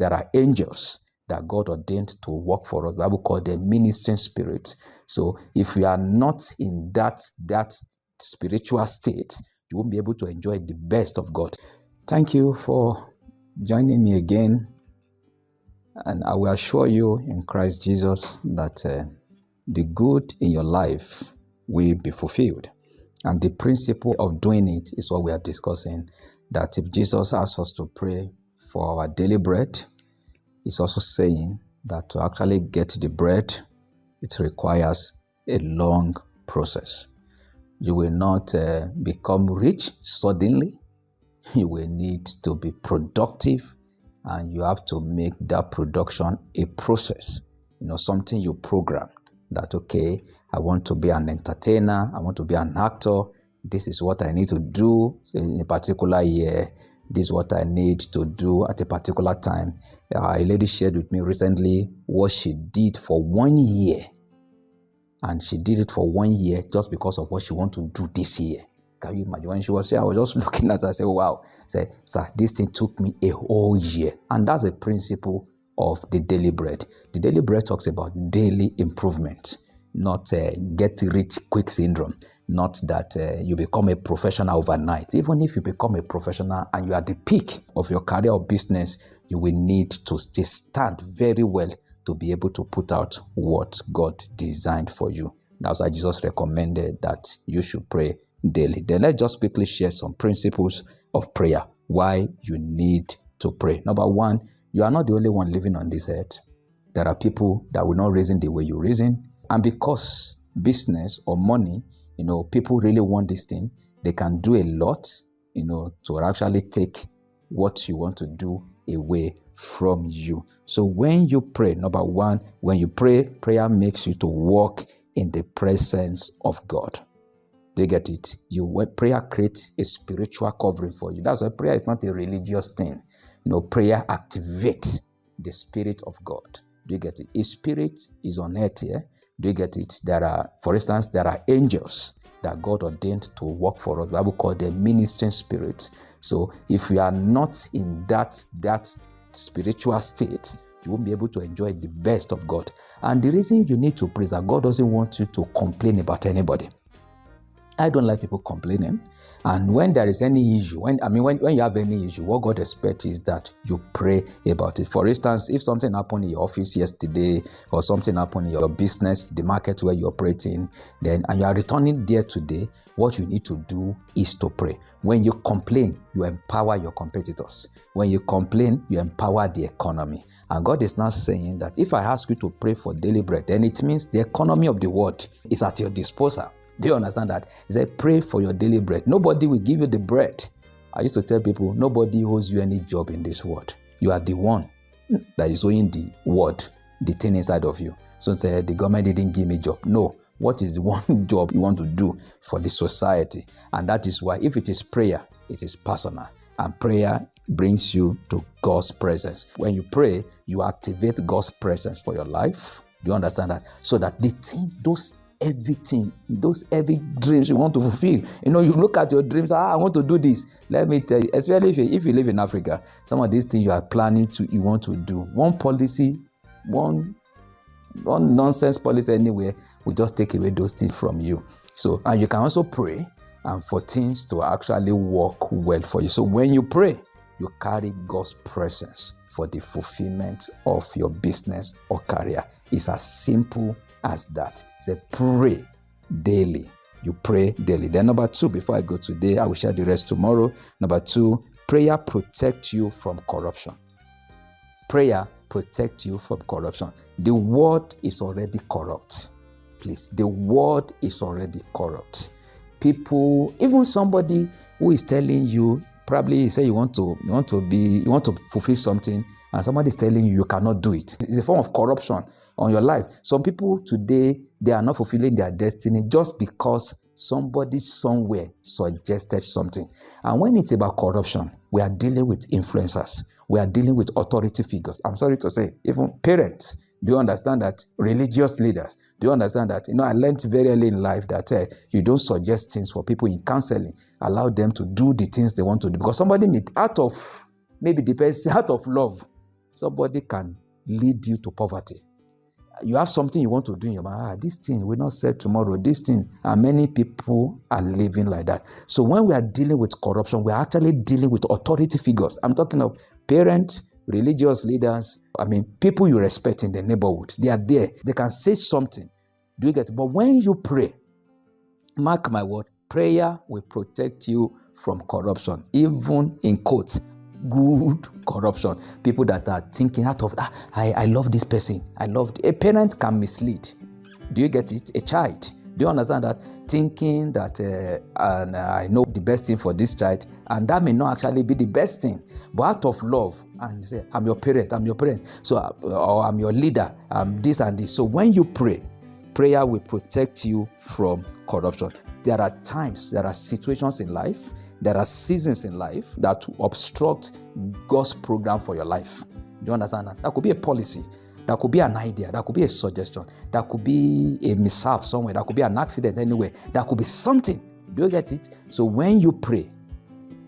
there are angels that God ordained to work for us. The Bible called them ministering spirits. So if we are not in that spiritual state, you won't be able to enjoy the best of God. Thank you for joining me again. And I will assure you in Christ Jesus that the good in your life will be fulfilled. And the principle of doing it is what we are discussing. That if Jesus asks us to pray for our daily bread, he's also saying that to actually get the bread, it requires a long process. You will not become rich suddenly. You will need to be productive, and you have to make that production a process. Something you program that, okay, I want to be an entertainer, I want to be an actor. This is what I need to do in a particular year. This is what I need to do at a particular time. A lady shared with me recently what she did for 1 year. And she did it for 1 year just because of what she wants to do this year. Can you imagine? When she was here, I was just looking at her and said, wow. I said, sir, this thing took me a whole year. And that's a principle of the daily bread. The daily bread talks about daily improvement, not get rich quick syndrome. Not that you become a professional overnight. Even if you become a professional and you are at the peak of your career or business, you will need to still stand very well to be able to put out what God designed for you. That's why Jesus recommended that you should pray daily. Then let's just quickly share some principles of prayer, why you need to pray. Number one, you are not the only one living on this earth. There are people that will not reason the way you reason. And because business or money, people really want this thing, they can do a lot, to actually take what you want to do away from you. So when you pray, number one, when you pray, prayer makes you to walk in the presence of God. Do you get it? Prayer creates a spiritual covering for you. That's why prayer is not a religious thing. Prayer activates the Spirit of God. Do you get it? His Spirit is on earth here. Do you get it? For instance, there are angels that God ordained to work for us. The Bible called them ministering spirits. So if we are not in that spiritual state, you won't be able to enjoy the best of God. And the reason you need to pray is that God doesn't want you to complain about anybody. I don't like people complaining. And when there is any issue, when you have any issue, what God expects is that you pray about it. For instance, if something happened in your office yesterday, or something happened in your business, the market where you operate in, and you are returning there today, what you need to do is to pray. When you complain, you empower your competitors. When you complain, you empower the economy. And God is now saying that if I ask you to pray for daily bread, then it means the economy of the world is at your disposal. Do you understand that? He said, pray for your daily bread. Nobody will give you the bread. I used to tell people, nobody owes you any job in this world. You are the one that is owing the word, the thing inside of you. So say, the government didn't give me a job. No. What is the one job you want to do for the society? And that is why if it is prayer, it is personal. And prayer brings you to God's presence. When you pray, you activate God's presence for your life. Do you understand that? So that the things, those heavy dreams you want to fulfill. You look at your dreams, I want to do this. Let me tell you, especially if you live in Africa, some of these things you are planning you want to do. One policy, one nonsense policy anywhere will just take away those things from you. So, and you can also pray and for things to actually work well for you. So when you pray, you carry God's presence for the fulfillment of your business or career. It's as simple as that. Say, pray daily. You pray daily. Then number two, before I go today, I will share the rest tomorrow. Number two, prayer protects you from corruption. Prayer protects you from corruption. The world is already corrupt. Please, the world is already corrupt. People, even somebody who is telling you, probably you say you want to fulfill something, and somebody is telling you cannot do it. It's a form of corruption on your life. Some people today, they are not fulfilling their destiny just because somebody somewhere suggested something. And when it's about corruption, we are dealing with influencers. We are dealing with authority figures. I'm sorry to say, even parents. Do you understand that? Religious leaders. Do you understand that? I learned very early in life that you don't suggest things for people in counseling. Allow them to do the things they want to do. Because somebody out of love, somebody can lead you to poverty. You have something you want to do in your mind. This thing will not sell tomorrow. This thing, and many people are living like that. So when we are dealing with corruption, we are actually dealing with authority figures. I'm talking of parents, religious leaders, people you respect in the neighborhood. They are there. They can say something. Do you get it? But when you pray, mark my word, prayer will protect you from corruption, even in quotes, good corruption. People that are thinking out of, I love this person. A parent can mislead. Do you get it? A child. Do you understand that? Thinking that, and I know the best thing for this child, and that may not actually be the best thing. But out of love, and say, I'm your parent. So, or I'm your leader. I'm this and this. So when you pray, prayer will protect you from corruption. There are times, there are situations in life, there are seasons in life that obstruct God's program for your life. Do you understand that? That could be a policy. That could be an idea. That could be a suggestion. That could be a mishap somewhere. That could be an accident anywhere. That could be something. Do you get it? So when you pray,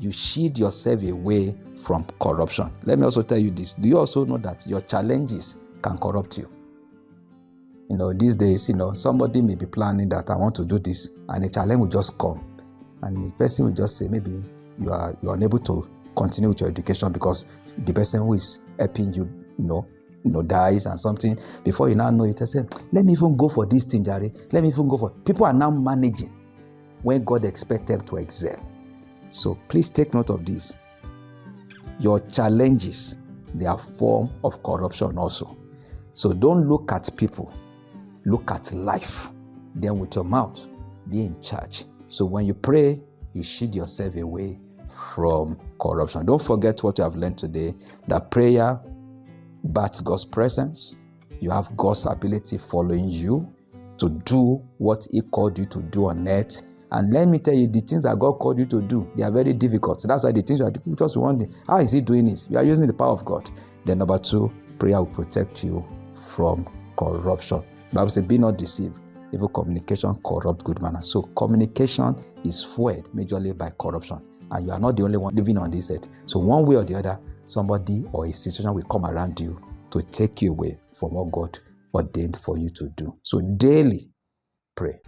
you shield yourself away from corruption. Let me also tell you this. Do you also know that your challenges can corrupt you? These days, somebody may be planning that I want to do this, and a challenge will just come. And the person will just say, maybe you are unable to continue with your education because the person who is helping you, dies and something. Before you now know it, I say, let me even go for this thing, Jerry. Let me even go for. People are now managing when God expects them to excel. So please take note of this. Your challenges, they are a form of corruption also. So don't look at people. Look at life. Then with your mouth, be in charge. So when you pray, you shield yourself away from corruption. Don't forget what you have learned today, that prayer backs God's presence. You have God's ability following you to do what He called you to do on earth. And let me tell you, the things that God called you to do, they are very difficult. So that's why the things you are doing, just wondering, how is He doing it? You are using the power of God. Then number 2, prayer will protect you from corruption. The Bible says, be not deceived. Evil communication corrupt good manners. So communication is fueled majorly by corruption. And you are not the only one living on this earth. So one way or the other, somebody or a situation will come around you to take you away from what God ordained for you to do. So daily pray.